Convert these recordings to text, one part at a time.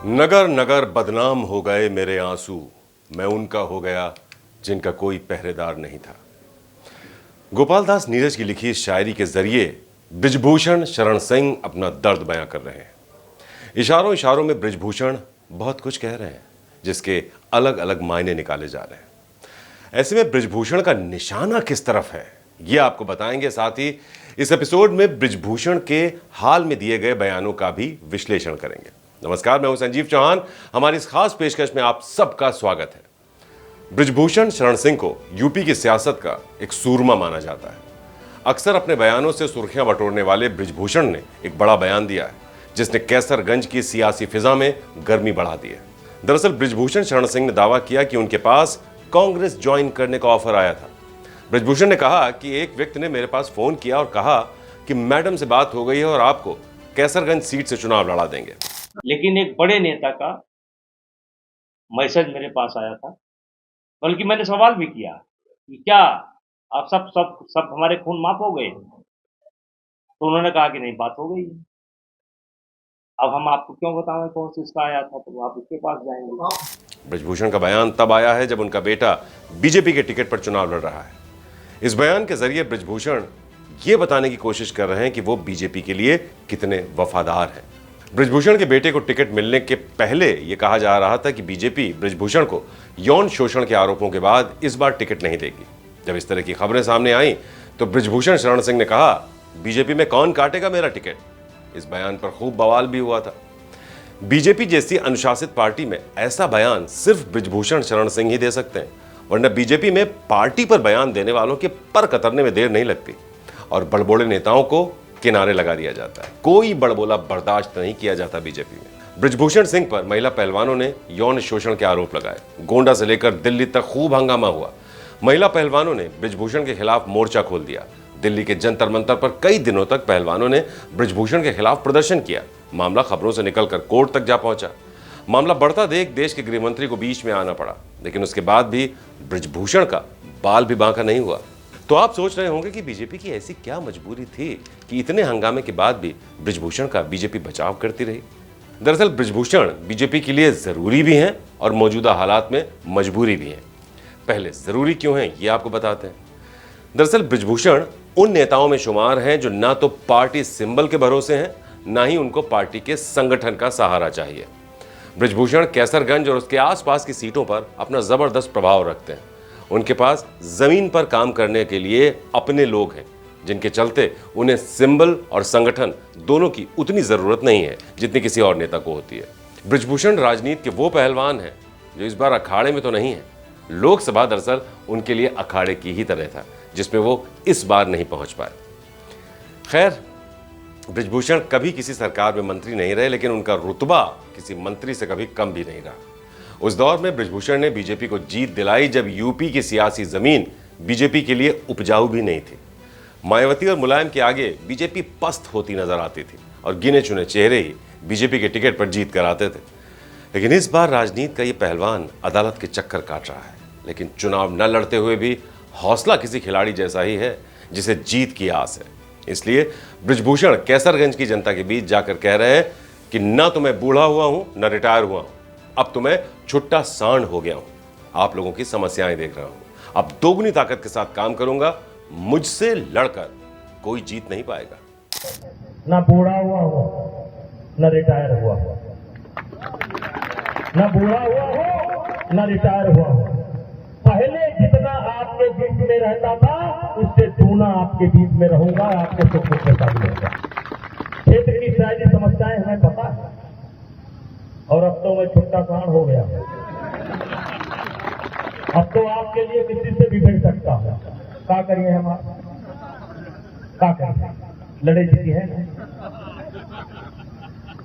नगर नगर बदनाम हो गए मेरे आंसू, मैं उनका हो गया जिनका कोई पहरेदार नहीं था। गोपाल दास नीरज की लिखी इस शायरी के जरिए बृजभूषण शरण सिंह अपना दर्द बयां कर रहे हैं। इशारों इशारों में बृजभूषण बहुत कुछ कह रहे हैं, जिसके अलग अलग मायने निकाले जा रहे हैं। ऐसे में बृजभूषण का निशाना किस तरफ है, ये आपको बताएंगे। साथ ही इस एपिसोड में बृजभूषण के हाल में दिए गए बयानों का भी विश्लेषण करेंगे। नमस्कार, मैं हूं संजीव चौहान। हमारी इस खास पेशकश में आप सबका स्वागत है। बृजभूषण शरण सिंह को यूपी की सियासत का एक सूरमा माना जाता है। अक्सर अपने बयानों से सुर्खियां बटोरने वाले बृजभूषण ने एक बड़ा बयान दिया है, जिसने कैसरगंज की सियासी फिजा में गर्मी बढ़ा दी है। दरअसल बृजभूषण शरण सिंह ने दावा किया कि उनके पास कांग्रेस ज्वाइन करने का ऑफर आया था। बृजभूषण ने कहा कि एक व्यक्ति ने मेरे पास फोन किया और कहा कि मैडम से बात हो गई है और आपको कैसरगंज सीट से चुनाव लड़ा देंगे। लेकिन एक बड़े नेता का मैसेज मेरे पास आया था, बल्कि मैंने सवाल भी किया कि क्या आप सब हमारे खून माफ हो गए? तो उन्होंने कहा कि नहीं, बात हो गई है। अब हम आपको क्यों बताएं कौन सी इसका आया था, तो आप उसके पास जाएंगे। बृजभूषण का बयान तब आया है जब उनका बेटा बीजेपी के टिकट पर चुनाव लड़ रहा है। इस बयान के जरिए बृजभूषण ये बताने की कोशिश कर रहे हैं कि वो बीजेपी के लिए कितने वफादार हैं। बृजभूषण के बेटे को टिकट मिलने के पहले यह कहा जा रहा था कि बीजेपी बृजभूषण को यौन शोषण के आरोपों के बाद इस बार टिकट नहीं देगी। जब इस तरह की खबरें सामने आई तो बृजभूषण शरण सिंह ने कहा, बीजेपी में कौन काटेगा मेरा टिकट। इस बयान पर खूब बवाल भी हुआ था। बीजेपी जैसी अनुशासित पार्टी में ऐसा बयान सिर्फ बृजभूषण शरण सिंह ही दे सकते हैं, वरना बीजेपी में पार्टी पर बयान देने वालों के पर कतरने में देर नहीं लगती और बड़बोले नेताओं को किनारे लगा दिया जाता है। कोई बड़बोला बर्दाश्त नहीं किया जाता बीजेपी में। बृजभूषण सिंह पर महिला पहलवानों ने यौन शोषण के आरोप लगाए। गोंडा से लेकर दिल्ली तक खूब हंगामा हुआ। महिला पहलवानों ने बृजभूषण के खिलाफ मोर्चा खोल दिया। दिल्ली के जंतर मंतर पर कई दिनों तक पहलवानों ने बृजभूषण के खिलाफ प्रदर्शन किया। मामला खबरों से निकलकर कोर्ट तक जा पहुंचा। मामला बढ़ता देख देश के गृह मंत्री को बीच में आना पड़ा, लेकिन उसके बाद भी बृजभूषण का बाल भी बांका नहीं हुआ। तो आप सोच रहे होंगे कि बीजेपी की ऐसी क्या मजबूरी थी कि इतने हंगामे के बाद भी बृजभूषण का बीजेपी बचाव करती रही। दरअसल बृजभूषण बीजेपी के लिए जरूरी भी हैं और मौजूदा हालात में मजबूरी भी है। पहले जरूरी क्यों है ये आपको बताते हैं। दरअसल बृजभूषण उन नेताओं में शुमार हैं जो ना तो पार्टी सिंबल के भरोसे हैं, ना ही उनको पार्टी के संगठन का सहारा चाहिए। बृजभूषण कैसरगंज और उसके आसपास की सीटों पर अपना जबरदस्त प्रभाव रखते हैं। उनके पास जमीन पर काम करने के लिए अपने लोग हैं, जिनके चलते उन्हें सिंबल और संगठन दोनों की उतनी जरूरत नहीं है जितनी किसी और नेता को होती है। बृजभूषण राजनीति के वो पहलवान हैं जो इस बार अखाड़े में तो नहीं है। लोकसभा दरअसल उनके लिए अखाड़े की ही तरह था, जिसमें वो इस बार नहीं पहुंच पाए। खैर, बृजभूषण कभी किसी सरकार में मंत्री नहीं रहे, लेकिन उनका रुतबा किसी मंत्री से कभी कम भी नहीं रहा। उस दौर में बृजभूषण ने बीजेपी को जीत दिलाई जब यूपी की सियासी जमीन बीजेपी के लिए उपजाऊ भी नहीं थी। मायावती और मुलायम के आगे बीजेपी पस्त होती नजर आती थी और गिने चुने चेहरे ही बीजेपी के टिकट पर जीत कर आते थे। लेकिन इस बार राजनीति का ये पहलवान अदालत के चक्कर काट रहा है, लेकिन चुनाव न लड़ते हुए भी हौसला किसी खिलाड़ी जैसा ही है जिसे जीत की आस है। इसलिए बृजभूषण कैसरगंज की जनता के बीच जाकर कह रहे हैं कि न तो मैं बूढ़ा हुआ हूं न रिटायर हुआ हूं, अब तो मैं छुट्टा सांड हो गया हूं। आप लोगों की समस्याएं देख रहा हूं, अब दोगुनी ताकत के साथ काम करूंगा। मुझसे लड़कर कोई जीत नहीं पाएगा। ना बूढ़ा हुआ हो न रिटायर हुआ हो, ना बूढ़ा हुआ हो न रिटायर हुआ हो। पहले जितना आपके बीच में रहता था उससे दूना आपके बीच में रहूंगा। आपके सुख दुख में शामिल होगा। क्षेत्र की सारी समस्याएं हमें पता है और अब तो मैं छुट्टा सांड हो गया। अब तो आपके लिए किसी से भी भिड़ सकता हूं। क्या करिए हम, क्या करिए, लड़े जीती है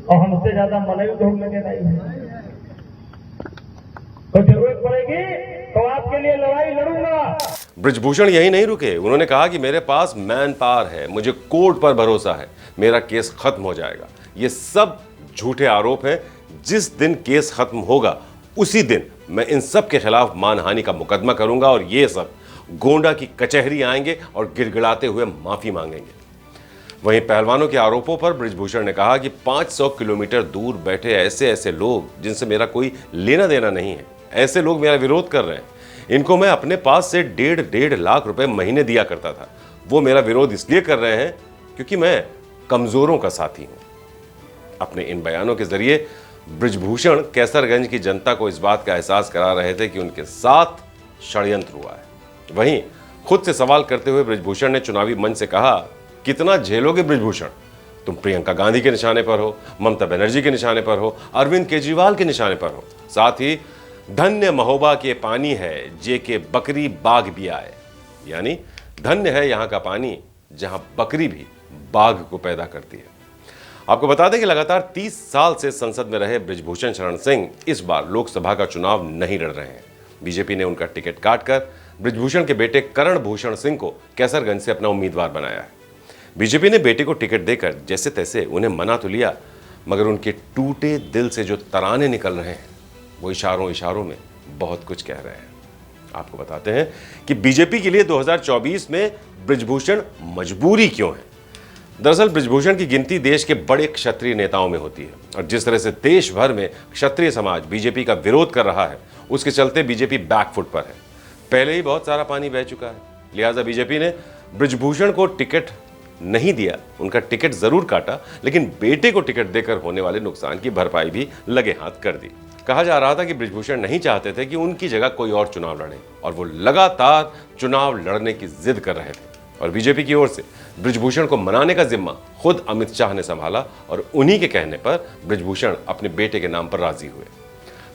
और हमसे ज्यादा मने भी ढूंढ लगे नहीं है। तो जरूरत पड़ेगी तो आपके लिए लड़ाई लड़ूंगा। बृजभूषण यही नहीं रुके। उन्होंने कहा कि मेरे पास मैन पावर है, मुझे कोर्ट पर भरोसा है, मेरा केस खत्म हो जाएगा। ये सब झूठे आरोप हैं। जिस दिन केस खत्म होगा उसी दिन मैं इन सब के खिलाफ मानहानि का मुकदमा करूंगा और ये सब गोंडा की कचहरी आएंगे और गिड़गिड़ाते हुए माफी मांगेंगे। वहीं पहलवानों के आरोपों पर बृजभूषण ने कहा कि 500 किलोमीटर दूर बैठे ऐसे ऐसे लोग जिनसे मेरा कोई लेना देना नहीं है, ऐसे लोग मेरा विरोध कर रहे हैं। इनको मैं अपने पास से 1.5 लाख रुपए महीने दिया करता था। वो मेरा विरोध इसलिए कर रहे हैं क्योंकि मैं कमजोरों का साथी हूं। अपने इन बयानों के जरिए बृजभूषण कैसरगंज की जनता को इस बात का एहसास करा रहे थे कि उनके साथ षड्यंत्र हुआ है। वहीं खुद से सवाल करते हुए बृजभूषण ने चुनावी मंच से कहा, कितना झेलोगे बृजभूषण? तुम प्रियंका गांधी के निशाने पर हो, ममता बनर्जी के निशाने पर हो, अरविंद केजरीवाल के निशाने पर हो। साथ ही धन्य महोबा के पानी है जे के बकरी बाघ भी आए, यानी धन्य है यहां का पानी जहां बकरी भी बाघ को पैदा करती है। आपको बता दें कि लगातार 30 साल से संसद में रहे बृजभूषण शरण सिंह इस बार लोकसभा का चुनाव नहीं लड़ रहे हैं। बीजेपी ने उनका टिकट काटकर बृजभूषण के बेटे करण भूषण सिंह को कैसरगंज से अपना उम्मीदवार बनाया है। बीजेपी ने बेटे को टिकट देकर जैसे तैसे उन्हें मना तो लिया, मगर उनके टूटे दिल से जो तराने निकल रहे हैं वो इशारों में बहुत कुछ कह रहे हैं। आपको बताते हैं कि बीजेपी के लिए 2024 में बृजभूषण मजबूरी क्यों है। दरअसल बृजभूषण की गिनती देश के बड़े क्षत्रिय नेताओं में होती है और जिस तरह से देश भर में क्षत्रिय समाज बीजेपी का विरोध कर रहा है, उसके चलते बीजेपी बैकफुट पर है। पहले ही बहुत सारा पानी बह चुका है, लिहाजा बीजेपी ने बृजभूषण को टिकट नहीं दिया। उनका टिकट जरूर काटा, लेकिन बेटे को टिकट देकर होने वाले नुकसान की भरपाई भी लगे हाथ कर दी। कहा जा रहा था कि बृजभूषण नहीं चाहते थे कि उनकी जगह कोई और चुनाव लड़े और वो लगातार चुनाव लड़ने की जिद कर रहे थे। और बीजेपी की ओर से बृजभूषण को मनाने का जिम्मा खुद अमित शाह ने संभाला और उन्हीं के कहने पर बृजभूषण अपने बेटे के नाम पर राजी हुए।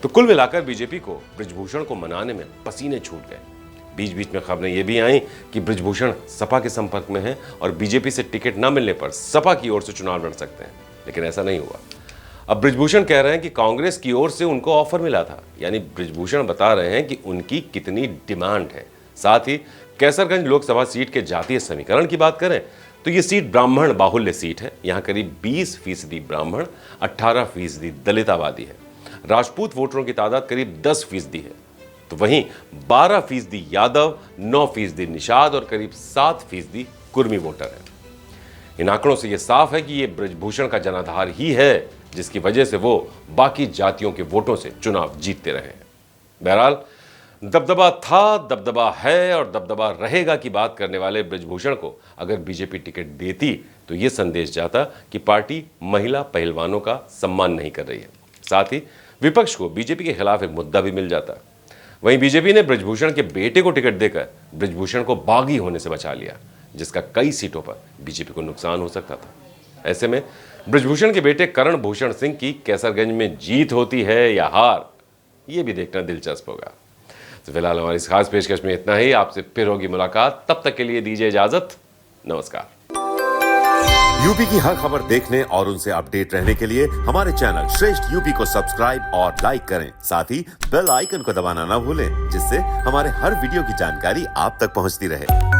तो कुल मिलाकर बीजेपी को बृजभूषण को मनाने में पसीने छूट गए। बीच बीच में खबरें ये भी आईं कि बृजभूषण सपा के संपर्क में हैं और बीजेपी से टिकट न मिलने पर सपा की ओर से चुनाव लड़ सकते हैं, लेकिन ऐसा नहीं हुआ। अब बृजभूषण कह रहे हैं कि कांग्रेस की ओर से उनको ऑफर मिला था, यानी बृजभूषण बता रहे हैं कि उनकी कितनी डिमांड है। साथ ही कैसरगंज लोकसभा सीट के जातीय समीकरण की बात करें तो ये सीट ब्राह्मण बाहुल्य सीट है। यहाँ करीब 20% ब्राह्मण, 18% दलित आबादी है। राजपूत वोटरों की तादाद करीब 10% है, तो वहीं 12% यादव, 9% निषाद और करीब 7% कुर्मी वोटर है। इन आंकड़ों से यह साफ है कि ये बृजभूषण का जनाधार ही है, जिसकी वजह से वो बाकी जातियों के वोटों से चुनाव जीतते रहे हैं। बहरहाल दबदबा था, दबदबा है और दबदबा रहेगा की बात करने वाले बृजभूषण को अगर बीजेपी टिकट देती तो ये संदेश जाता कि पार्टी महिला पहलवानों का सम्मान नहीं कर रही है। साथ ही विपक्ष को बीजेपी के खिलाफ एक मुद्दा भी मिल जाता। वहीं बीजेपी ने बृजभूषण के बेटे को टिकट देकर बृजभूषण को बागी होने से बचा लिया, जिसका कई सीटों पर बीजेपी को नुकसान हो सकता था। ऐसे में बृजभूषण के बेटे करण भूषण सिंह की कैसरगंज में जीत होती है या हार, ये भी देखना दिलचस्प होगा। तो फिलहाल हमारी इस खास पेशकश में इतना ही। आपसे फिर होगी मुलाकात, तब तक के लिए दीजिए इजाजत। नमस्कार। यूपी की हर खबर देखने और उनसे अपडेट रहने के लिए हमारे चैनल श्रेष्ठ यूपी को सब्सक्राइब और लाइक करें। साथ ही बेल आइकन को दबाना ना भूलें, जिससे हमारे हर वीडियो की जानकारी आप तक पहुंचती रहे।